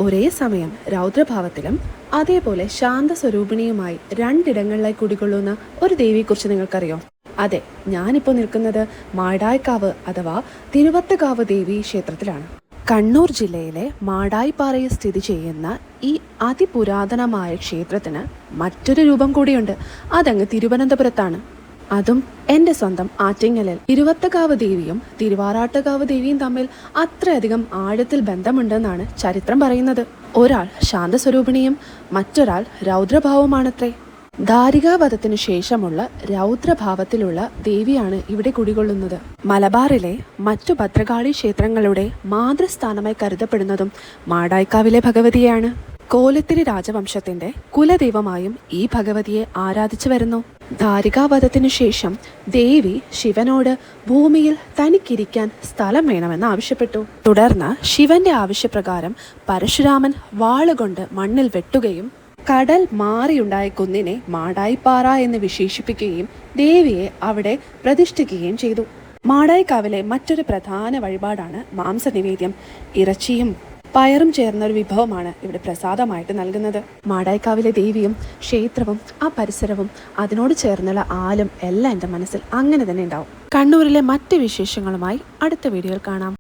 ഒരേ സമയം രൗദ്രഭാവത്തിലും അതേപോലെ ശാന്തസ്വരൂപിണിയുമായി രണ്ടിടങ്ങളിലായി കുടികൊള്ളുന്ന ഒരു ദേവിയെക്കുറിച്ച് നിങ്ങൾക്കറിയോ? അതെ, ഞാനിപ്പോൾ നിൽക്കുന്നത് മാടായിക്കാവ് അഥവാ തിരുവത്തകാവ് ദേവി ക്ഷേത്രത്തിലാണ്. കണ്ണൂർ ജില്ലയിലെ മാടായിപ്പാറയിൽ സ്ഥിതി ചെയ്യുന്ന ഈ അതിപുരാതനമായ ക്ഷേത്രത്തിന് മറ്റൊരു രൂപം കൂടിയുണ്ട്. അതങ്ങ് തിരുവനന്തപുരത്താണ്. അതും എൻ്റെ സ്വന്തം ആറ്റിങ്ങലിൽ. തിരുവത്തകാവ് ദേവിയും തിരുവാറാട്ടുകാവ് ദേവിയും തമ്മിൽ അത്രയധികം ആഴത്തിൽ ബന്ധമുണ്ടെന്നാണ് ചരിത്രം പറയുന്നത്. ഒരാൾ ശാന്തസ്വരൂപിണിയും മറ്റൊരാൾ രൗദ്രഭാവമാണത്രേ. ധാരികാവധത്തിനു ശേഷമുള്ള രൗദ്രഭാവത്തിലുള്ള ദേവിയാണ് ഇവിടെ കുടികൊള്ളുന്നത്. മലബാറിലെ മറ്റു ഭദ്രകാളി ക്ഷേത്രങ്ങളുടെ മാതൃസ്ഥാനമായി കരുതപ്പെടുന്നതും മാടായിക്കാവിലെ ഭഗവതിയാണ്. കോലത്തിരി രാജവംശത്തിന്റെ കുലദൈവമായും ഈ ഭഗവതിയെ ആരാധിച്ചു വരുന്നു. ധാരികാവധത്തിനു ശേഷം ദേവി ശിവനോട് ഭൂമിയിൽ തനിക്കിരിക്കാൻ സ്ഥലം വേണമെന്ന് ആവശ്യപ്പെട്ടു. തുടർന്ന് ശിവന്റെ ആവശ്യപ്രകാരം പരശുരാമൻ വാളുകൊണ്ട് മണ്ണിൽ വെട്ടുകയും കടൽ മാറിയുണ്ടായ കുന്നിനെ മാടായിപ്പാറ എന്ന് വിശേഷിപ്പിക്കുകയും ദേവിയെ അവിടെ പ്രതിഷ്ഠിക്കുകയും ചെയ്തു. മാടായിക്കാവിലെ മറ്റൊരു പ്രധാന വഴിപാടാണ് മാംസനിവേദ്യം. ഇറച്ചിയും പയറും ചേർന്ന ഒരു വിഭവമാണ് ഇവിടെ പ്രസാദമായിട്ട് നൽകുന്നത്. മാടായിക്കാവിലെ ദേവിയും ക്ഷേത്രവും ആ പരിസരവും അതിനോട് ചേർന്നുള്ള ആലും എല്ലാം എൻ്റെ മനസ്സിൽ അങ്ങനെ തന്നെ ഉണ്ടാവും. കണ്ണൂരിലെ മറ്റ് വിശേഷങ്ങളുമായി അടുത്ത വീഡിയോയിൽ കാണാം.